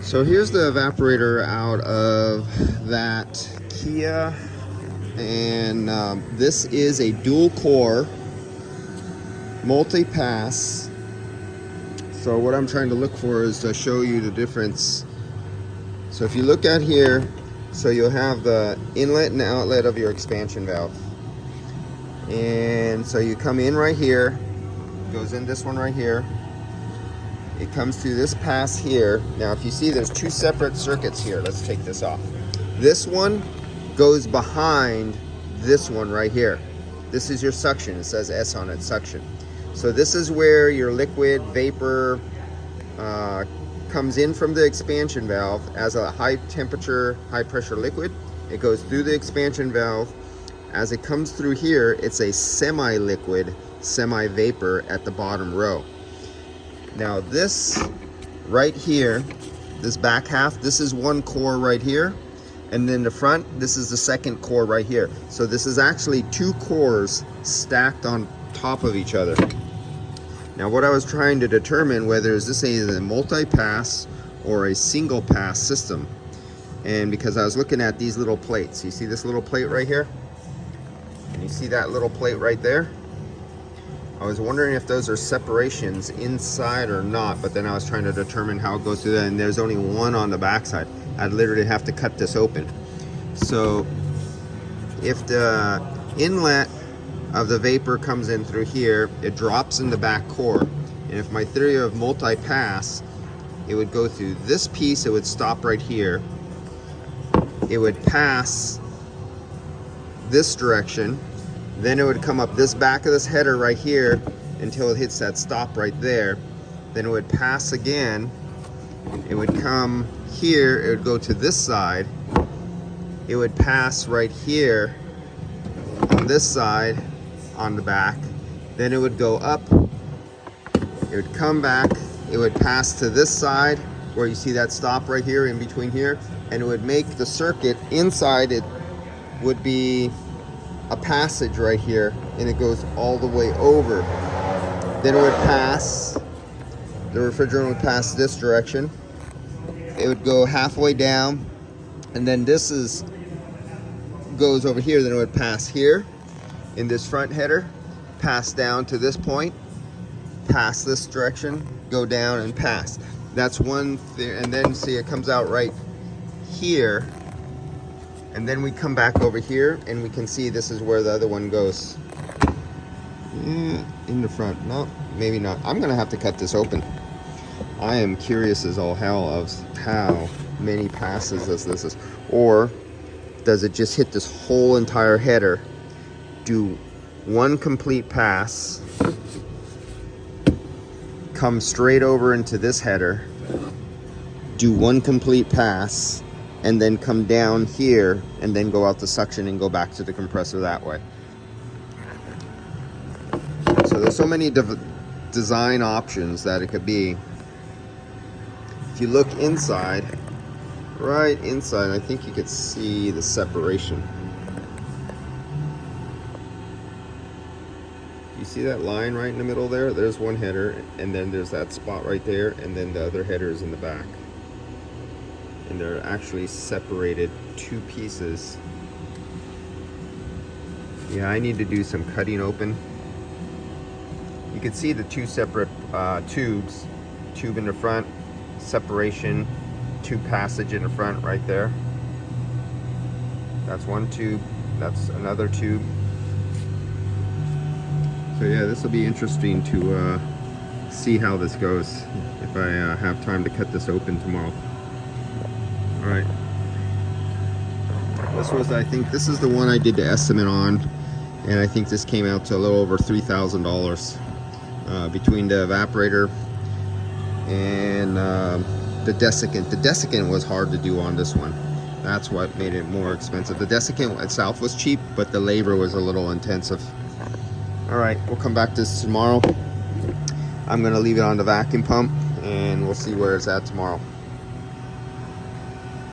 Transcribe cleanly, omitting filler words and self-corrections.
So here's the evaporator out of that Kia, and this is a dual core multi-pass. So what I'm trying to look for is to show you the difference. So if you look at here, so you'll have the inlet and outlet of your expansion valve, and so you come in right here, goes in this one right here. It comes through this pass here. Now if you see, there's two separate circuits here. Let's take this off. This one goes behind this one right here. This is your suction. It says S on it, suction. So this is where your liquid vapor comes in from the expansion valve as a high temperature, high pressure liquid. It goes through the expansion valve. As it comes through here, it's a semi-liquid, semi-vapor at the bottom row. Now this right here, this back half, this is one core right here, and then the front, this is the second core right here. So this is actually two cores stacked on top of each other. Now what I was trying to determine whether is this a multi-pass or a single pass system, and because I was looking at these little plates, you see this little plate right here, and you see that little plate right there, I was wondering if those are separations inside or not, but then I was trying to determine how it goes through that, and there's only one on the back side. I'd literally have to cut this open. So if the inlet of the vapor comes in through here, it drops in the back core. And if my theory of multi-pass, it would go through this piece, it would stop right here. It would pass this direction. Then it would come up this back of this header right here until it hits that stop right there. Then it would pass again. It would come here, it would go to this side. It would pass right here on this side on the back. Then it would go up. It would come back. It would pass to this side where you see that stop right here in between here. And it would make the circuit inside. It would be a passage right here, and it goes all the way over. Then it would pass, the refrigerant would pass this direction. It would go halfway down, and then this goes over here. Then it would pass here in this front header, pass down to this point, pass this direction, go down and pass. That's one thing. And then see, it comes out right here. And then we come back over here and we can see this is where the other one goes. Yeah, in the front. No, maybe not. I'm gonna have to cut this open. I am curious as all hell of how many passes this is. Or does it just hit this whole entire header, do one complete pass, come straight over into this header, do one complete pass, and then come down here and then go out the suction and go back to the compressor that way. So there's so many design options that it could be. If you look inside, right inside, I think you could see the separation. You see that line right in the middle there? There's one header, and then there's that spot right there, and then the other header is in the back. And they're actually separated two pieces. Yeah, I need to do some cutting open. You can see the two separate tubes. Tube in the front, separation, tube passage in the front right there. That's one tube, that's another tube. So yeah, this will be interesting to see how this goes if I have time to cut this open tomorrow. All right, this was, I think this is the one I did the estimate on, and I think this came out to a little over $3,000 between the evaporator and the desiccant. The desiccant was hard to do on this one. That's what made it more expensive. The desiccant itself was cheap, but the labor was a little intensive. All right, we'll come back to this tomorrow. I'm gonna leave it on the vacuum pump and we'll see where it's at tomorrow.